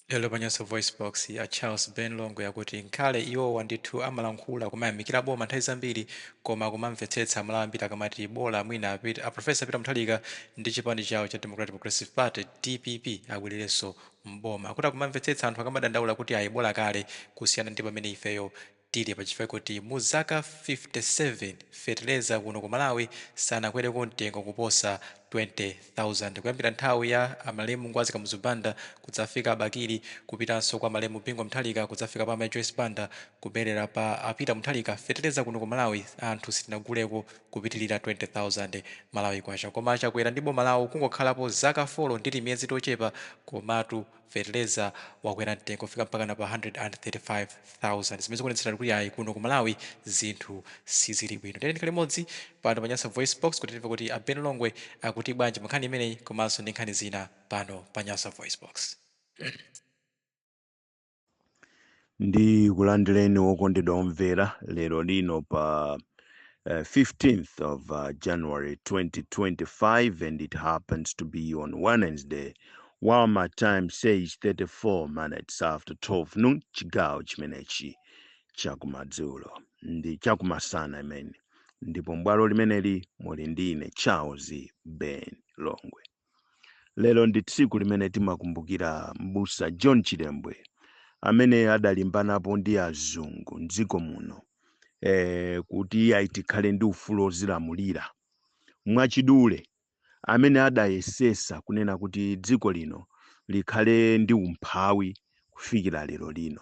Lelo panyaso voice box ya Charles Ben Longwe yakuti nkhale iwo wandithu amalankhula kumayamikira boma nthawi zambiri koma kumamvetsetsa malawi ambiri akamati bola mwina a Profesa Peter Mutharika ndi chipani chawo cha Democratic Progressive Party DPP abwererenso mboma akuti akumamvetsetsa anthu akamadandaula kuti ayi bola kale kusiyana ndi pamene ifeyo tili pachifukwa kuti mu zaka 57 feteleza kuno ku Malawi sanakwereko mtengo kuposa 20,000 kuyambira nthawi ya amalemu Ngwazi Kamuzubanda kudzafika Bakiri kupitanso kwa malemu Bingu Mutharika kudzafika pa Joyce Banda kuberera pa apita Mutharika feteleza kuno ku Malawi anthu sitinaguleko kupitilira 20,000 Malawi kwacha koma chakwera ndi boma lawo kungokhalapo zaka 4 ndi miyezi tochepa komatu feteleza wakwera mtengo kufika mpaka na pa 135,000 zimene zikuonetsera kuti ayi kuno ku Malawi zinthu sizili bwino. Ndene ndikhale limodzi pano panyasa voice box kuti timve kuti a Ben Longwe akuti bwanji nkhani imeneyi komanso ndi nkhani zina pano panyasa voice box. Ndi kulandireni wokondedwa omvera lero lino pa 15th of January 2025 and it happens to be on Wednesday while my time says 34 minutes after 12 noon chigawo chimenechi chakumadzulo ndi chakumasana imene ndipo mbwalo limeneli muli ndine Charles Ben Longwe. Lero ndi tsiku limene timakumbukira m'busa John Chilembwe amene adalimbanapo ndi azungu mdziko muno kuti aitikhale ndi ufulu ozilamulira mwachidule, amene adayesesa kunena kuti dziko lino likhale ndi umphawi kufikira lero lino.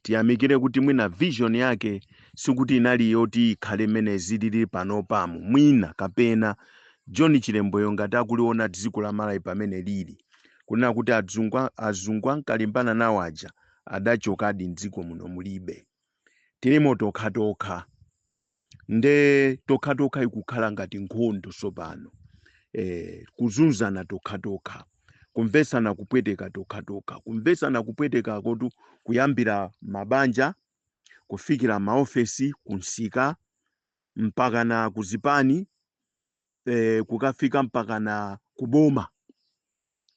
Tiyamikire kuti mwina vision yake sikuti inali yoti ikhale mene zilili panopamu mwina kapena John Chilembweyo ngati akuliona dziko la Malawi pamene lili kunena kuti azungu ankalimbana nawo aja adachokadi mdziko muno mulibe. Tilimo tokha nde tokha ikukhala ngati nkhondo sopano, kuzunzana tokha kumvesana kupweteka tokha kumvesana kupweteka kotu kuyambira mabanja kufikira maofesi kunsika mpaka na kuzipani kukafika mpaka na kuboma,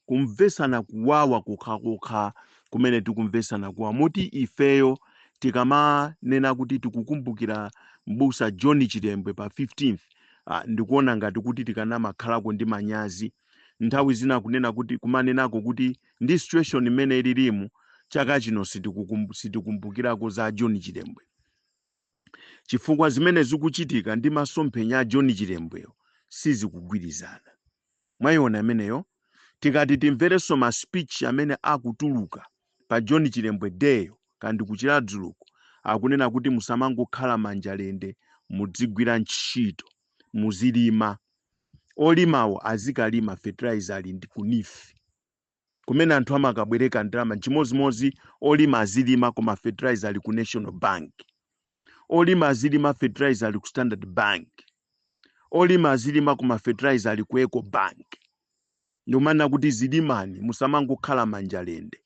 kumvesana kuwawa kukha kumene tikumvesana kuwa moti ifeyo tikama nena kuti tikukumbukira m'busa John Chilembwe pa 15th ndikuona ngati kuti tikanamakhalako ndi manyazi nthawi zina kunena kuti kumanenako kuti ndi situation imene ililimu chaka chino sitikumbukirako za John Chilembwe chifukwa zimene zikuchitika ndi masomphenya a John Chilembweyo sizikugwirizana. Mwayiona imeneyo tikati timverenso ma speech amene akutuluka pa John Chilembwe Day kandi kuchiradzuluko akunena kuti musamangokhala manjalende mudzigwira ntchito muzilima, olimawo azikalima fertilizer ali ndi kunifi kumene anthu amakabwereka ndalama chimozimozi. Olima azilima koma fertilizer ali ku National Bank, olima azilima fertilizer ali ku Standard Bank, olima azilima koma fertilizer ali ku Eco Bank. Ndomana kuti zilimani musamangokhala manjalende.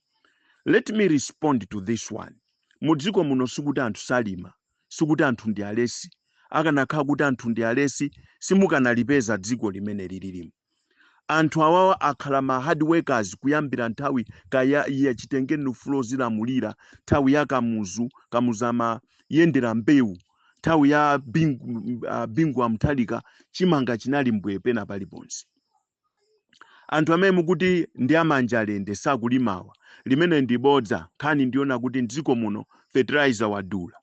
Let me respond to this one. Mudziko muno sikuti anthu salima, sikuti anthu ndi alesi, akanakhala kuti anthu ndi alesi simukanalipeza dziko limene lililimu. Anthu awawa akhala ma hard workers kuyambira nthawi ya chitengeni ufulu ozilamulira, nthawi ya kamuzama yendera mbewu, nthawi ya Bingu wa Mutharika chimanga chinali mbwe pena paliponse. Anthu amene mukuti ndi amanjalende sakulimawa limene ndibodza nkhani ndiona kuti mdziko muno fertilizer wadula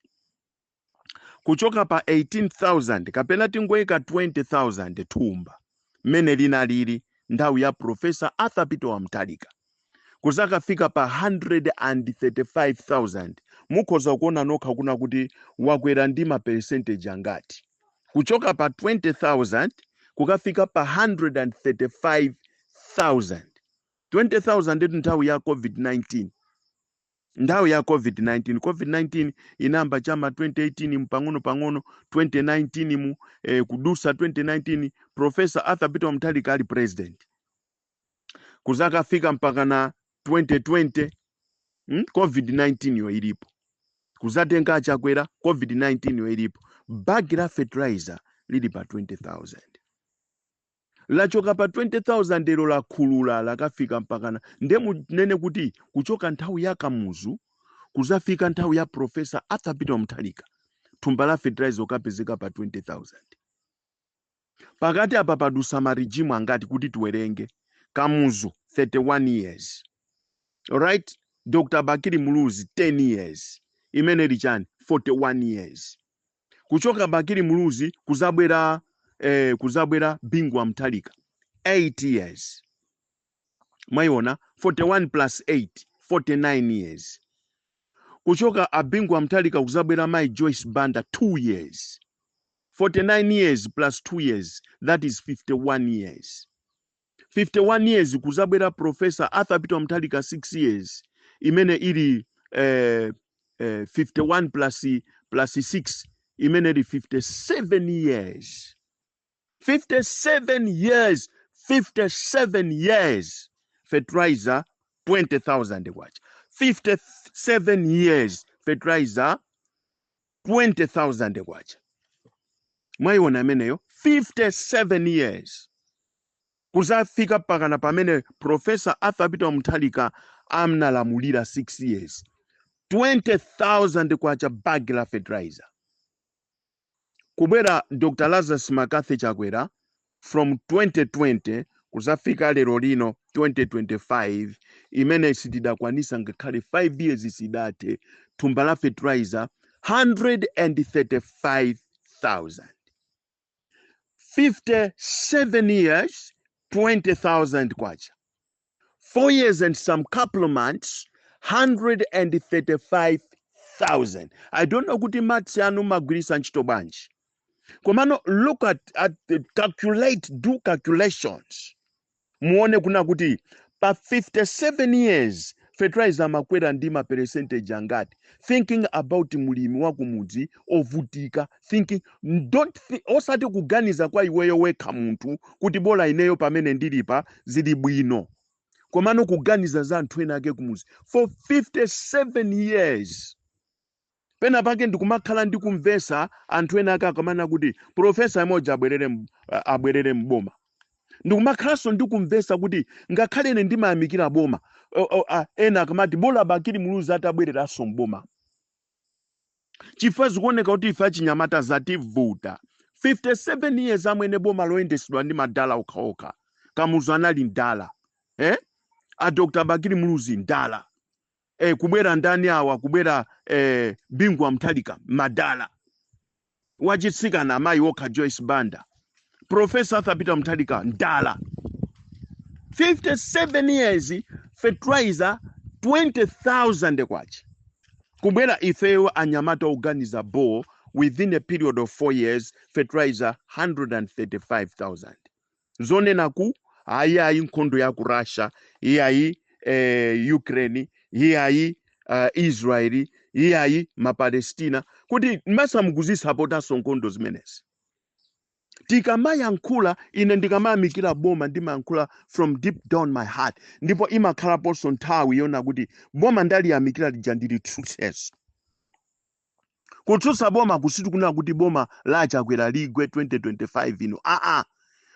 kuchoka pa 18,000 kapena tingoyika 20,000 thumba mmene linalili nthawi ya Profesa Arthur Peter wa Mutharika kuzakafika pa 135,000. mukhoza kuona nokha kuna kuti wakwera ndi ma percentage angati kuchoka pa 20,000 kukafika pa 135,000. 20,000 ndi nthawi ya COVID-19. Nthawi ya COVID-19 inamba chama 2018 mpang'ono 2019 mu kudusa 2019 Professor Arthur Peter wa Mutharika ali president. Kuzakafika mpaka na 2020 COVID-19 yo ilipo. Kuzatenga achakwera COVID-19 yo ilipo. Bagi la fertilizer lili pa 20,000. lachoka pa 20,000 lero lakhulula lakafika mpakana nde munene kuti kuchoka nthawi ya Kamuzu kuzafika nthawi ya Profesa Arthur Peter Mutharika thumba la fertilizer ukapezeka pa 20,000. Pakati apa padusa marijimu angati kuti tiwerenge. Kamuzu 31 years. Alright? Dr. Bakiri Muluzi 10 years. Imene lichani 41 years. Kuchoka Bakiri Muluzi kuzabwera Bingwa Mutharika 8 years. Maiona 41 plus 8 49 years. Kuchoka Abingwa Mutharika kuzabwera Mai Joyce Banda 2 years. 49 years plus 2 years, that is 51 years. 51 years kuzabwera Professor Arthur Peter Mutharika 6 years. Imene ili 51 plus 6 imene ili 57 years. 57 years. 57 years. Fertilizer 20,000 kwacha. 57 years. Fertilizer 20,000 kwacha. Mwaiona ameneyo 57 years. Kuzafika pakana pamene Professor Arthur Peter Mutharika amnalamulira 6 years. 20,000 kwacha bagi la fertilizer. Kubwera Dr. Lazarus Makathi Chakwera from 2020 kuzafika lero lino 2025 imene sitidakwanisa ngakhale 5 years isidate thumba la fertilizer 135,000. 57 years, 20,000 kwacha. 4 years and some couple of months, 135,000. I don't know kuti maths anu magwirisa ntchito banji. Komano look at do calculations. Muone kuna kuti pa 57 years fertilizer makwera ndima percentage angati. Thinking about mulimi wa kumudzi ovutika, thinking osati kuganiza kwa iweyo wekha muntu kuti bola ineyo pamene ndilipa zili bwino. Komano kuganiza za anthu ena ake kumudzi for 57 years. Pena pake ndikumakhala ndikumvesa anthu ena ake akamana kuti profesa moja abwerere mboma. Ndikumakhalanso ndikumvesa kuti ngakhale ine ndimayamikira boma ena akamati bola Bakiri Muluzi atabwereranso mboma. Chifukwa zikuoneka kuti ife achinyamata zativuta. 57 years amwene boma loyendesedwa ndi madala okhaokha. Kamuzu anali ndala. A Dr. Bakiri Muluzi ndala. Kubwera ndani awa kubwera Bingwa Mutharika madala. Wachitsikana amayi okha Joyce Banda. Professor Arthur Peter Mutharika ndala. 57 years fertilizer 20,000 kwacha. Kubwera ifeyo anyamata organiza bo within a period of 4 years fertilizer 135,000. Zone naku ayayi nkhondo ya ku Russia, iyayi Ukraine, iyayi Israel, iyayi Palestina kuti masamuguzisa apotaso nkhondo zimenezi. Tikamayankhula ine ndikamayamikira boma ndimayankhula from deep down my heart. Ndipo imakhala ponso nthawi yona kuti boma ndaliyamikira lija ndili truthes. Kutsutsa boma kusitu kuna kuti boma la Chakwera ligwe 2025 ino.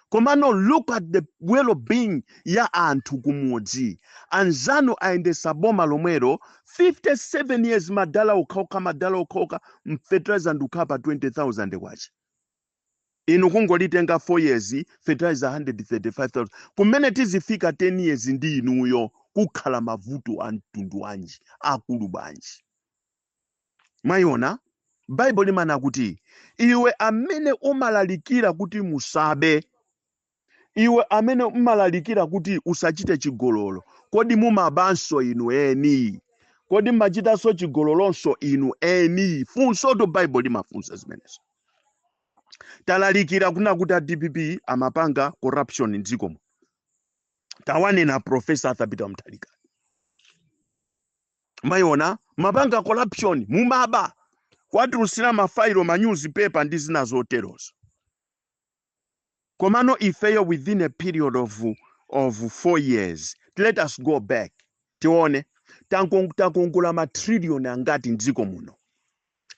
Komano look at the well-being ya anthu kumudzi. Anzano aendesa boma lomwero 57 years madala okhaokha fertilizer ndukapa 20,000 kwacha. Inu kungolitenga 4 years fertilizer 135,000. Kumene tizifika 10 years ndi inuyo kukhala mavuto a mtundu wanji akulu banji. Mayona Bible limana kuti iwe amene umalalikira kuti musabe, iwe amene umalalikira kuti usachite chigololo, kodi mumabanso inu eni? Kodi machitanso chigololonso inu eni? Funso to Bible limafunsa zimenezo. Talalikira kuna kuti DPP amapanga corruption ndziko mu. Tawane na Professor Arthur Peter Mutharika. Mayona mapanga corruption mumaba. Kwati usina mafailo ma newspaper ndi zina zoterozo. Komano ifeyo within a period of 4 years. Let us go back. Tione takongola matrillion angati ndziko muno.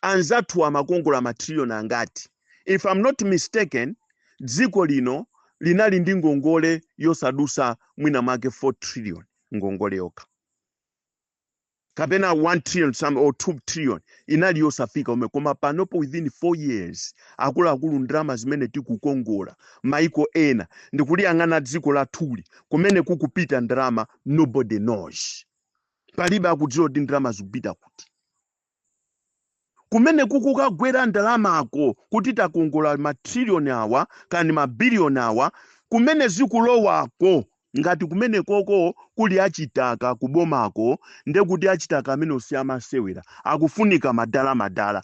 Anzatu amakongola matrillion angati. If I'm not mistaken, dziko lino linali ndi ngongole yosadusa mwina make 4 trillion ngongole yokha. Kapena 1 trillion some or 2 trillion inali yosafika ume, koma panopo within 4 years akuluakulu ndrama zimene tikukongola maiko ena ndikuliyang'ana dziko la thuli kumene kukupita ndrama nobody knows. Palibe akudziwa kuti ndrama zikupita kuti. Kumene kukukagwera ndalama ako kuti takongola matrillion awa kani mabiliyoni awa, kumene zikulowako ngati kumene koko kuli achitaka kubomako ndekuti achitaka amene osiyama sewera akufunika madala.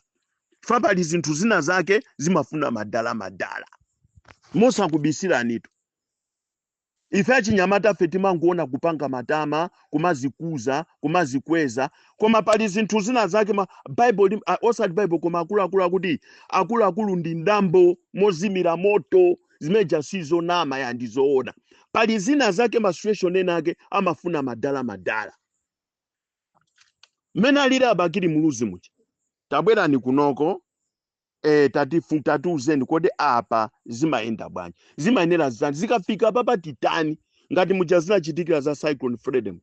Fapali zinthu zina zake zimafuna madala. Mosa kubisiranitu. Ife achinyamata fe timangoona kupanga matama, kumazikuza, kumazikweza, koma pali zinthu zina zake Bible osati Bible koma akuluakulu akuti akuluakulu ndi ndambo mozimira moto zimeja sizonama ya ndizoona. Pali zina zake situation enake amafuna madala. Mena alira abakiri muluzi muchi. Tabwera ni kunoko tatiuzeni kodi apa zimaenda bwanji. Zimaenera zani zikafika papa titani ngati mujazina chitikira za Cyclone Freedom.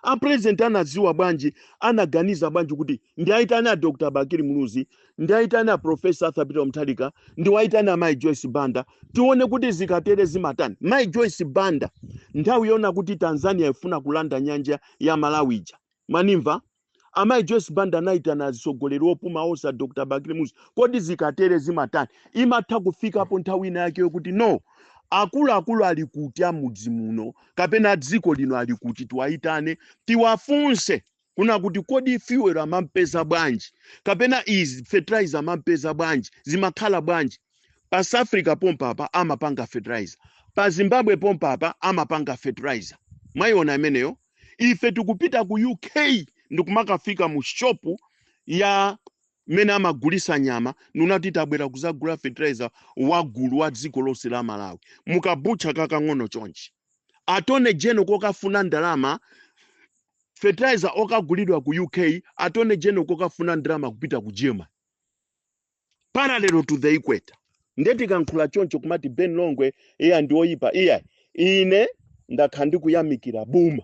A president anaziwa bwanji, anaganiza bwanji kuti ndiaitana Dr. Bakiri Muluzi, ndiaitana Professor Arthur Peter Mutharika, ndiwaitana Mai Joyce Banda, tione kuti zikatere zimatani. Mai Joyce Banda nthawi yona kuti Tanzania ifuna kulanda nyanja ya Malawija. Manimva Mai Joyce Banda naitana azisogoleri opuma osa Dr. Bakiri Muluzi, kodi zikatere zimatani. Imatha kufika hapo nthawi ina yake yokuti no, akuluakulu ali kuti amudzi muno kapena dziko lino ali kuti tiwaitane tiwafunse kuna kuti kodi fuel amampeza bwanji kapena is fertilizer amampeza bwanji zimakhala bwanji. Pa South Africa pompapa amapanga fertilizer, pa Zimbabwe pompapa amapanga fertilizer. Mwayiona ameneyo. Ife tikupita ku UK ndikumakafika mu shopu ya mena amagulisa nyama nunati tabwera kuzagula fertilizer wagulu wa dziko lonse la Malawi mukabucha kakang'ono chonchi. Atone General kokafuna ndalama fertilizer okagulidwa ku UK, Atone General kokafuna ndalama kupita ku Germany parallel to the equator. Ndeti kankhula choncho kumati Ben Longwe ndioyipa ine ndakhandi kuyamikira boma.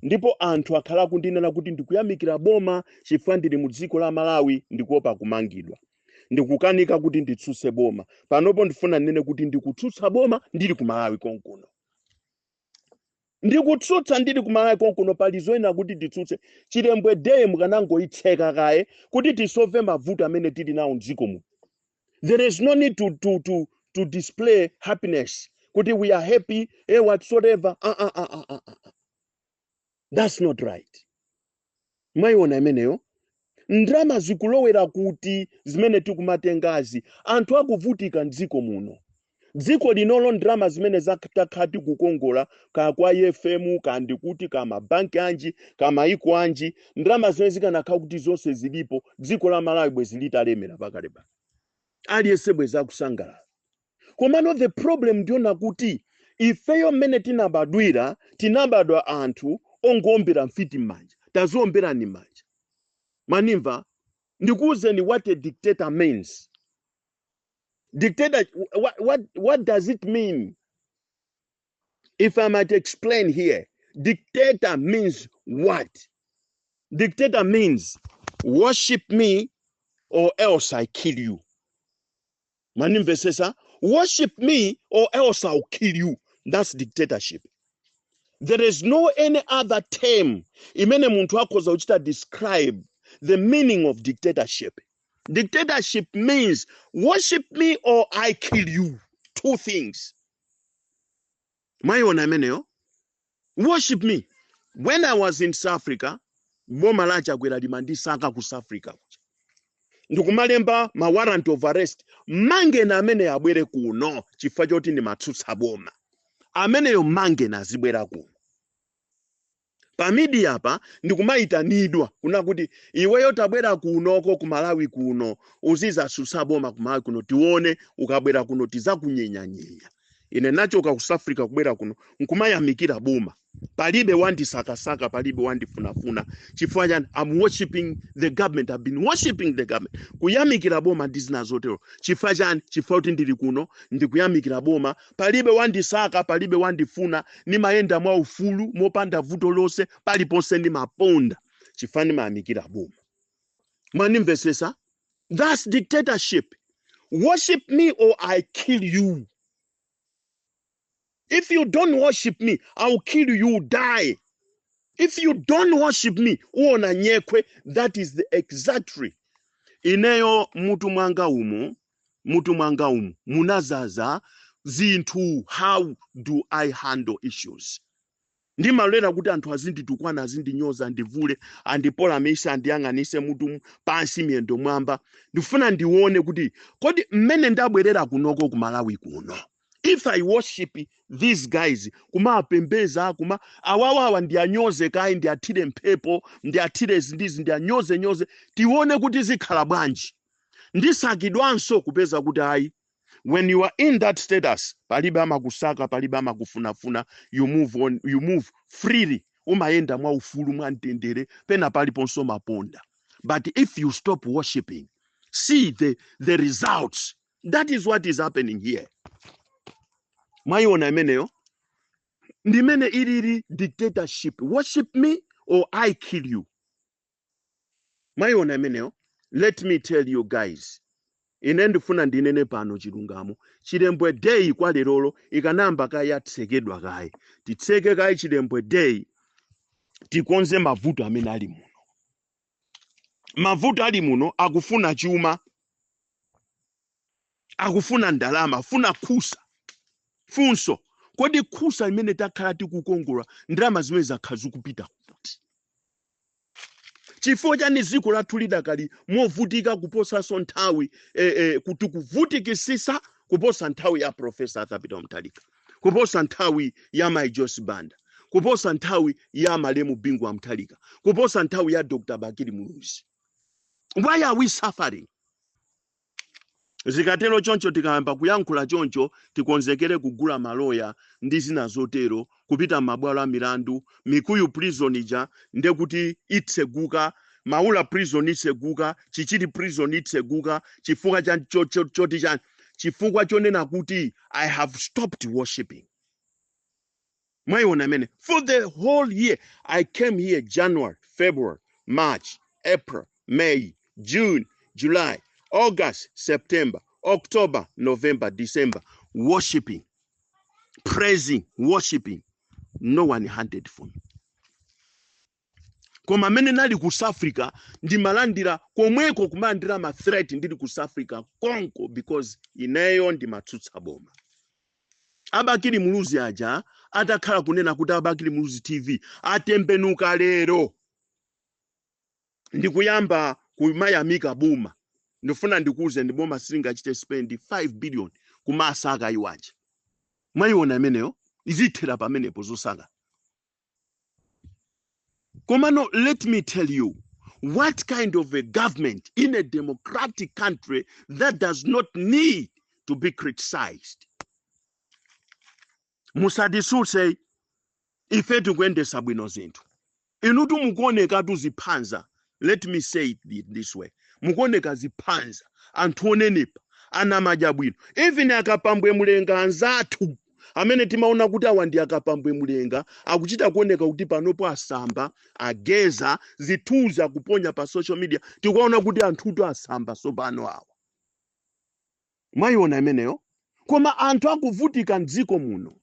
Ndipo anthu akhala kundinena kuti ndikuyamikira boma chifukwa ndili mu dziko la Malawi ndikuopa kumangidwa. Ndikukanika kuti nditsutse boma. Panopo ndifuna nene kuti ndikutsutsa boma ndili ku Malawi konkuno. Ndikutsutsa ndili ku Malawi konkuno palizoena kuti nditsutse. Chilembwe deye mukanangoitseka kaye kuti tisolve mavuto amene tili nawo mdziko mu. There is no need to display happiness. Kuti we are happy, whatsoever. That's not right. Mwayiona ameneyo. Ndrama zikulowera kuti zimene tikumatengazi anthu akuvutika mdziko muno. Dziko linolo ndrama zimene zakati kukongola kwa FM kandi kuti kama banki anji kama iko anji ndrama zimene zikanakha kuti zonse zilipo dziko la Malawi bwe zilitalemera pakaleba. Aliyense bwe zakusangalala. Komano the problem ndiona kuti ifeyo mmene tinabadwa anthu ongombera mfiti manja taziombera ni manja. Manimva ndikuuzeni what a dictator means. Dictator, what does it mean? If I might explain here, dictator means what? Dictator means worship me or else I kill you. Manimva sesa, worship me or else I'll kill you. That's dictatorship. There is no any other term imene muntu akoza uchita describe the meaning of dictatorship. Dictatorship means worship me or I kill you. Two things. Mwayiona ameneyo. Worship me. When I was in South Africa, boma lacha gwera limandisaka ku South Africa. Ndikumalemba ma warrant of arrest. Mange na amene abwere kuno chifukwa choti ndi matsutsa boma. Ameneyo mange na zibwera kuno. Pa media apa ndikumayitanidwa kuna kuti iweyo tabwera kunoko ku Malawi kuno uziza susaboma ku Malawi kuno tione ukabwera kuno tizakunyenya. ine nachoka ku South Africa kubwera kuno nkumayamikira boma, palibe wandisakasaka, palibe wandifunafuna. Chifukwa chani? I'm worshiping the government. I've been worshiping the government. Kuyamikira boma ndizina zotero. Chifukwa chani? Chifukwa kuti ndili kuno ndikuyamikira boma, palibe wandisaka, palibe wandifuna, nimayenda mwa ufulu mopanda vuto lose, paliponse ndimaponda. Chifukwa ndimayamikira boma. Mwanimvesesa? That's dictatorship. Worship me or I kill you. If you don't worship me, I will kill you, you die. If you don't worship me, uona nyekwe, that is the exactly. Ineyo mutu mwanga umu, munazaza zinthu, how do I handle issues? Ndimalera kuti anthu azinditukwana, azindinyoza, ndivule, andipolamisa, andiyang'anise mutu pansi miyendo mwamba. Ndifuna ndione kuti kodi mmene ndabwerera kunoko ku Malawi kuno, if I worship these guys, kumapembeza, awawawa ndiyanyoze kai, ndiyathire mphepo, ndiyathire zindizi, ndiyanyoze, tione kuti zikhala bwanji. Ndisakidwanso kupeza kuti ayi, when you are in that status, palibe amakusaka, palibe amakufunafuna, you move on, you move freely, umayenda mwa ufulu mwa mtendere, pena paliponso maponda. But if you stop worshiping, see the results. That is what is happening here. Mwayiona imeneyo? Ndimene iliri dictatorship. Worship me or I kill you. Mwayiona imeneyo? Let me tell you guys. Ine ndifuna ndinene pano chilungamo. Chilembwe day kwa lerolo ikanamba kaya tsekedwa kai. Titseke kai chilembwe day tikonze mavuto amene ali muno. Mavuto ali muno akufuna chuma, akufuna ndalama, afuna kusa. Funso, kodi kusa imene takhala tikukongola ndalama zimene zakhala zikupita kuti? Chifukwa chani dziko lathu lidakali movutika kuposanso nthawi kuti kuvutikisisa kuposa nthawi ya Professor Arthur Peter Mutharika, kuposa nthawi ya Mai Joyce Banda, kuposa nthawi ya Malemu Bingwa Mutharika, kuposa nthawi ya Dr. Bakili Muluzi. Why are we suffering? Zikatero choncho tikayamba kuyankhula choncho tikonzekere kugula maloya ndi zina zotero, kupita mabwalo a milandu, Mikuyu prison ija ndekuti itseguka, Maula prison itseguka, Chichiri prison itseguka, chifukwa choti chani, chifukwa chonena kuti I have stopped worshiping. Mwayiona amene, for the whole year I came here January, February, March, April, May, June, July, August, September, October, November, December, worshiping, praising, worshiping. No one hunted for me. Koma mene nali ku South Africa, ndimalandira komweko kumandira ma threat ndili ku South Africa konko because ineyo ndimatsutsa boma. Abakili Muluzi aja atakhala kunena kuti Abakili Muluzi TV atembenuka lero. Ndikuyamba kumayamika boma. Ndifuna ndikuze ndiboma silingachite spend 5 billion kumasaka iwaje. Mwayiona imeneyo izithera pamenepo zosaka. Komano, let me tell you, what kind of a government in a democratic country that does not need to be criticized? Musadisuse ife tukwendesa bwino zinthu. Inutu mukuoneka tuziphanza. Let me say it this way. Mukuoneka ziphanza, anthu onenepa, anamadya bwino. Even akapambwe mulenga anzathu, amene timaona kuti awa ndi akapambwe mulenga, akuchita kuoneka kuti panopo asamba, ageza, zithuza kuponya pa social media, tikuona kuti anthutu asamba sopano awa. Mwayiona imeneyo? Koma anthu akuvutika mdziko muno.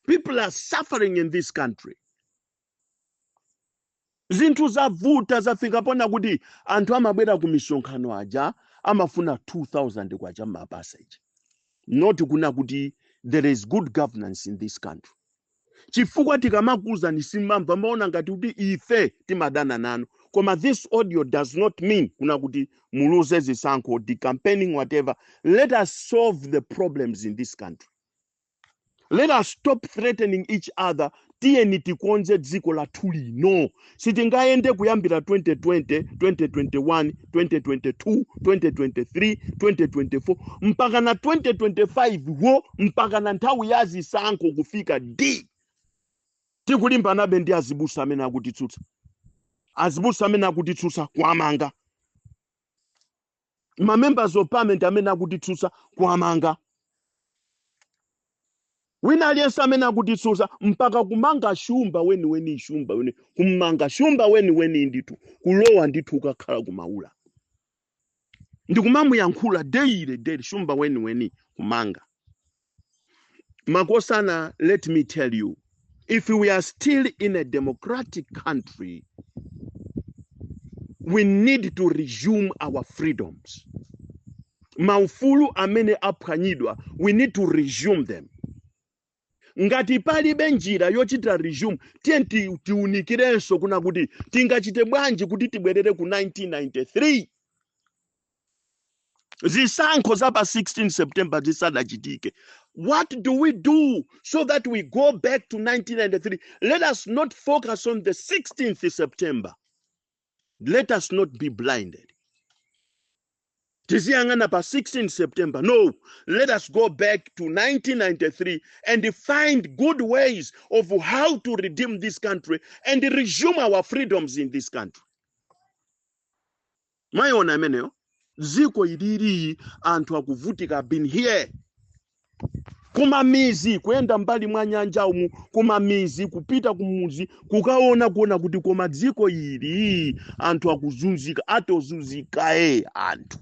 People are suffering in this country. Zinthu zavuta zafika pona kuti anthu amabwera ku misonkhano aja amafuna 2000 kwacha mapassage. Not kuna kuti there is good governance in this country. Chifukwa tikamakuza nisimamba maona ngati kuti ife timadana nanu. Koma this audio does not mean kuna kuti muluze zisankho, the campaigning, whatever. Let us solve the problems in this country. Let us stop threatening each other tiyeni tikonze dziko lathu lino. Sitingaende kuyambira 2020, 2021, 2022, 2023, 2024 mpaka na 2025 wo mpaka na nthawi ya zisankho kufika D. Tikulimbanabe ndi azibusa amene akutitsutsa. Azibusa amene akutitsutsa kwamanga. Members of parliament amene akutitsutsa kwamanga. Wina aliyense amene akutitsutsa mpaka kumanga shumba weni shumba weni kumanga shumba weni nditu kulowa nditu ukakhala kumaula. Ndikumamuyankhula daily shumba weni kumanga. Makosana, let me tell you, if we are still in a democratic country, we need to resume our freedoms. Maufulu amene aphwanyidwa, we need to resume them. Ngati palibe njira yochita resume, tiunikirenso kuna kuti tingachite bwanji kuti tibwerere ku 1993. Zisankho zapa 16 September zisadachitike. What do we do so that we go back to 1993? Let us not focus on the 16th September. Let us not be blinded. Tiziyangana pa 16 September. No, let us go back to 1993 and find good ways of how to redeem this country and resume our freedoms in this country. Mayona ameneyo, ziko iliri anthu akuvutika been here. Kumamizi, kuenda mbali mwa nyanja umu, kumamizi, kupita kumuzi, kuona kuti koma dziko ili anthu akuzunzika, atozunzika anthu.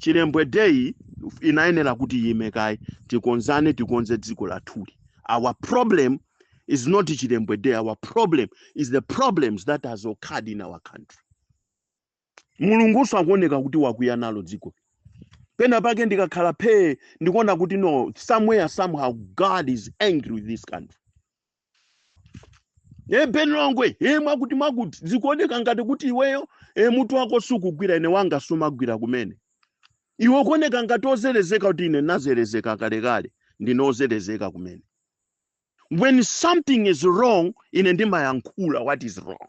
Chilembwe Day inayenera kuti yimekai tikonze dziko lathuli. Our problem is not Chilembwe Day. Our problem is the problems that has occurred in our country. Mulunguso akuoneka kuti wakuya nalo dziko. Pena pake ndikakhala phe ndikuona kuti no, somewhere somehow God is angry with this country. Benongwe mwakuti zikuoneka ngati kuti iweyo mutu wako sukugwira ine wanga sumagwira kumene. Iwe kuoneka ngati ozelezeka kuti ine nazerezeka kalekale ndinozerezeka kumene. When something is wrong, ine ndimayankhula what is wrong.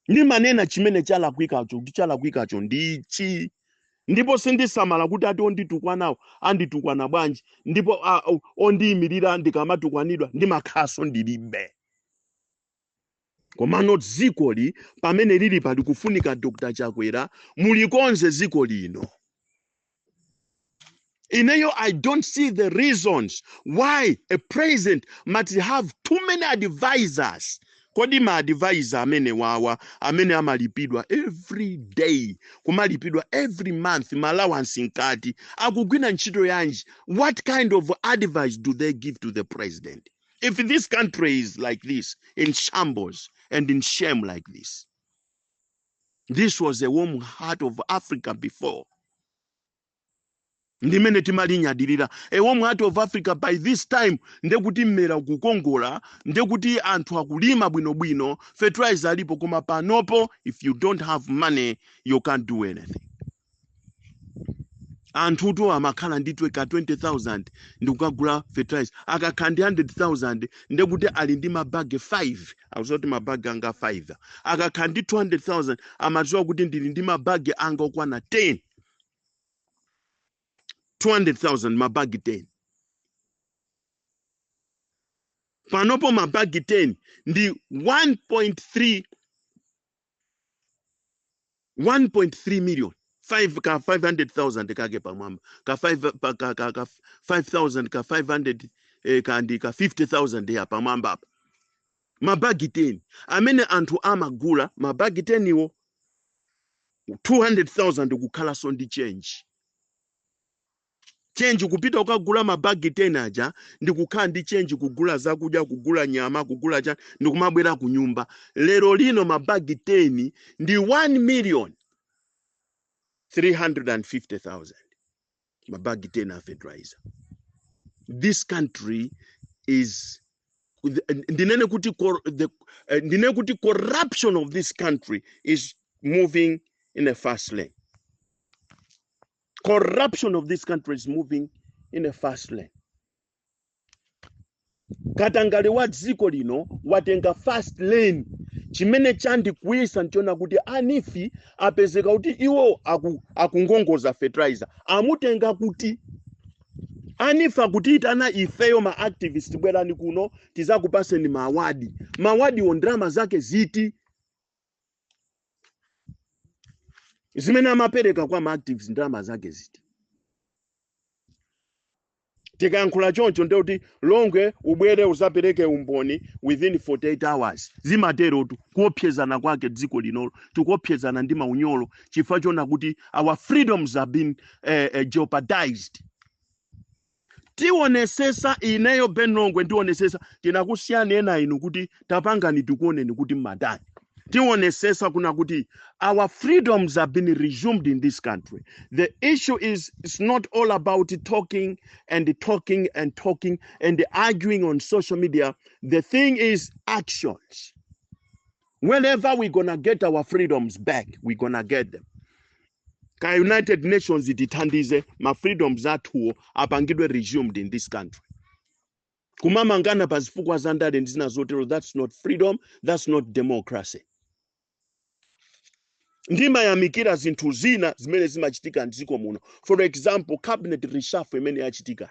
Ndimanena chimene chalakwikacho ndichi. Ndipo sindisamala kuti ati onditukwana anditukwana bwanji, ndipo ondiyimirira ndikamatukwanidwa ndimakhaso ndilibe. Komano dzikoli pamene lili pali kufunika Dr. Chakwera mulikonze dziko lino. Ineyo, I don't see the reasons why a president must have too many advisors. Kodi ma advisor amene wawa, amene amalipidwa every day, kumalipidwa every month, malawansi nkati, akugwina ntchito yanji. What kind of advice do they give to the president? If this country is like this, in shambles and in shame like this. This was a warm heart of Africa before. Ndimene timalinyadilira. A warm heart of Africa by this time, ndekuti mmera kukongola, ndekuti anthu akulima bwino, fertilizer alipo koma panopo, if you don't have money, you can't do anything. Anthu to amakhala nditwe ka 20,000 ndikukagula fertilizer. Akakhandi 100,000 ndekuti ali ndi mabage 5. Akuzoti mabage anga 5. Akakhandi 200,000 amadziwa kuti ndili ndi mabage anga okwana 10. 200,000 mabagi 10. Panopo mabagi 10 ndi 1.3 million. 500,000 kage pamwamba. Ka 5,000 ka 500 kandi ka 50,000 ya pamwamba. Mabagi 10. Amene anthu amagula mabagi 10 iwo 200,000 kukhala so ndi change. Change kupita ukagula mabagi 10 aja ndikukhala ndi change kugula zakudya, kugula nyama, kugula cha ndikumabwera ku nyumba. Lero lino mabagi 10 ndi 1,350,000. Mabagi 10 a fertilizer. This country is ndinene kuti corruption of this country is moving in a fast lane. Corruption of this country is moving in a fast lane. katangale wa dziko lino watenga fast lane. Chimene chandikuisa nchona kuti anifi apezeka kuti iwo akungongoza fertilizer. Amutenga kuti anifa kuti itana ifeyo ma activist bwerani kuno tizakupaseni mawadi. Mawadi ondrama zake ziti. Zimene amapereka kwa ma activist ndrama zake ziti. Tikayankhula choncho ndekuti Longwe ubwere usapereke umboni within 48 hours. Zimatero tu kuopsezana kwake dziko linolo, tikuopsezana ndi maunyolo chifukwa chona kuti our freedoms have been jeopardized. Tionesesa ineyo Ben Longwe ndionesesa tinakusiyana ena inu kuti tapangani tikuoneni kuti mmadani. Tionesesa kuna kuti our freedoms have been resumed in this country. The issue is it's not all about talking and talking and talking and arguing on social media. The thing is actions. Whenever we're gonna get our freedoms back, we're gonna get them. Ka United Nations ititandize ma freedoms athu apangidwe resumed in this country. Kumamangana pazifukwa zandale ndizina zotero, that's not freedom, that's not democracy. Ndima ya mikira zinthu zina zimene zimachitika ndiziko muno. For example, cabinet reshuffle imene yachitika.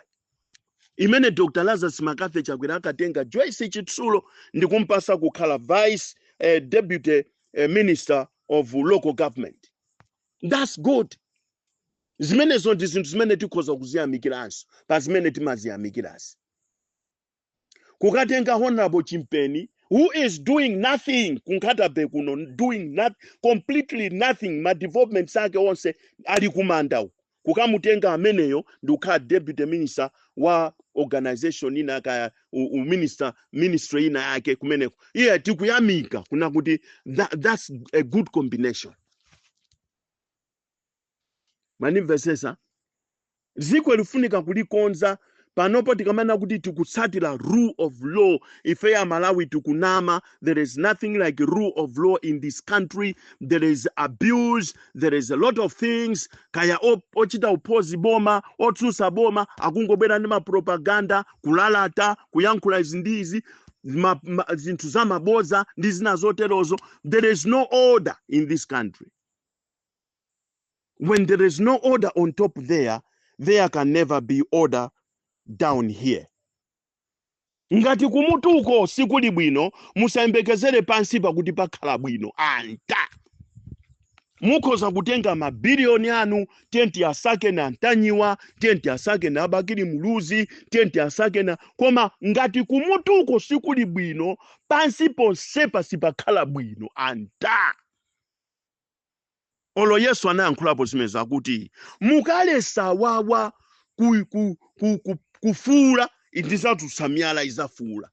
Imene Dr. Lazarus Makafe Chakwera akatenga Joyce Chitsulo ndikumpasa kukhala vice deputy minister of local government. That's good. Zimene zonti zinthu zimene tikhoza kuziyamikiranso pa zimene timaziyamikirasi. Kukatenga Honorable Chimpeni, who is doing nothing, kunkatabe kuno, doing completely nothing, ma development sake onse ali kumanda. Kukamutenga ameneyo ndukha deputy minister wa organization ina kaya ministry ina yake kumeneko. Yeah, tikuyamika kuna kuti that's a good combination. Manimvesesa ziko lifunika kulikonza panopo tikamana kuti tikutsatira rule of law. Ife ya Malawi tukunama, there is nothing like rule of law in this country. There is abuse, there is a lot of things. Kaya ochita upozi boma, otsusa boma, akungobera ndi ma propaganda, kulalata, kuyankhula izindizi, zinthu za maboza, ndi zina zoterozo. There is no order in this country. When there is no order on top there can never be order down here. Ngati kumutuko sikuli bwino, musayembekezere pansi pakuti pakhala bwino. Anta mukhoza kutenga mabilioni anu, tenti asake na Ntanyiwa, tenti asake na Bakiri Muluzi, tenti asake na koma ngati kumutuko sikuli bwino, pansi ponsepa sipakhala bwino. Anta olo Yesu anayankhulapo zimeza kuti mukale sawawa kufula indisatu samyala izafula.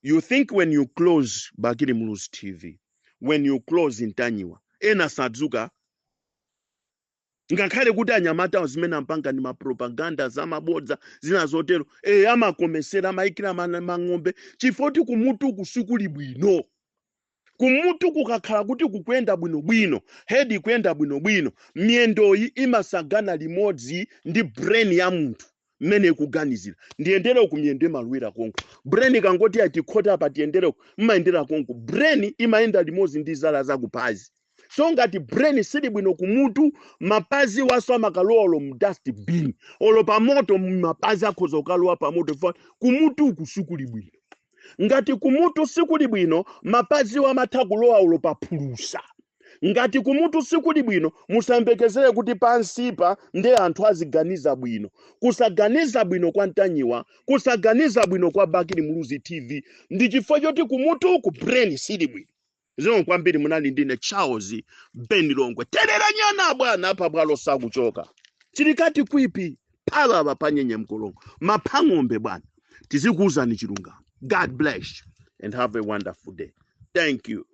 You think when you close Bakiri Muluzi TV, when you close Ntanyiwa, ena sadzuka ngakhale kuti anyamata zimene ampanga ni mapropaganda za mabodza zina zotero amakomesera amaikira mang'ombe chifoti kumutu kusikuli bwino. Kumutu kukakhala kuti kukwenda bwino hedi kwenda bwino miendoyi imasagana limodzi ndi brain ya munthu mmene kuganizira. Ndiyendere kumiyendo malwira konko brain kangoti atikhota apa tiyendere mmayendera konko brain imayenda limodzi ndi zala zakupazi. So ngati brain sili bwino kumutu, mapazi waso amakalowa mu dustbin olo pa moto mapazi akhoza kukalowa pa moto. Kumutu kusikuli bwino. Ngati kumutu sikuli bwino, mapazi wamatha kulowa ulo pa phulusa. Ngati kumutu sikuli bwino, musayembekezere kuti pansipa nde anthu aziganiza bwino. Kusaganiza bwino kwa Ntanyiwa, kusaganiza bwino kwa Bakiri Muluzi TV, ndi chifukwa choti kumutu ku brain sili bwino. Zino kwambiri munali ndine Charles Ben Longwe. Terera nyana bwana apa bwalo sakuchoka. Chilikati kwipi pala apanyenye mkolongo. Maphang'ombe bwana. Tizikuza ni chilunga. God bless you and have a wonderful day. Thank you.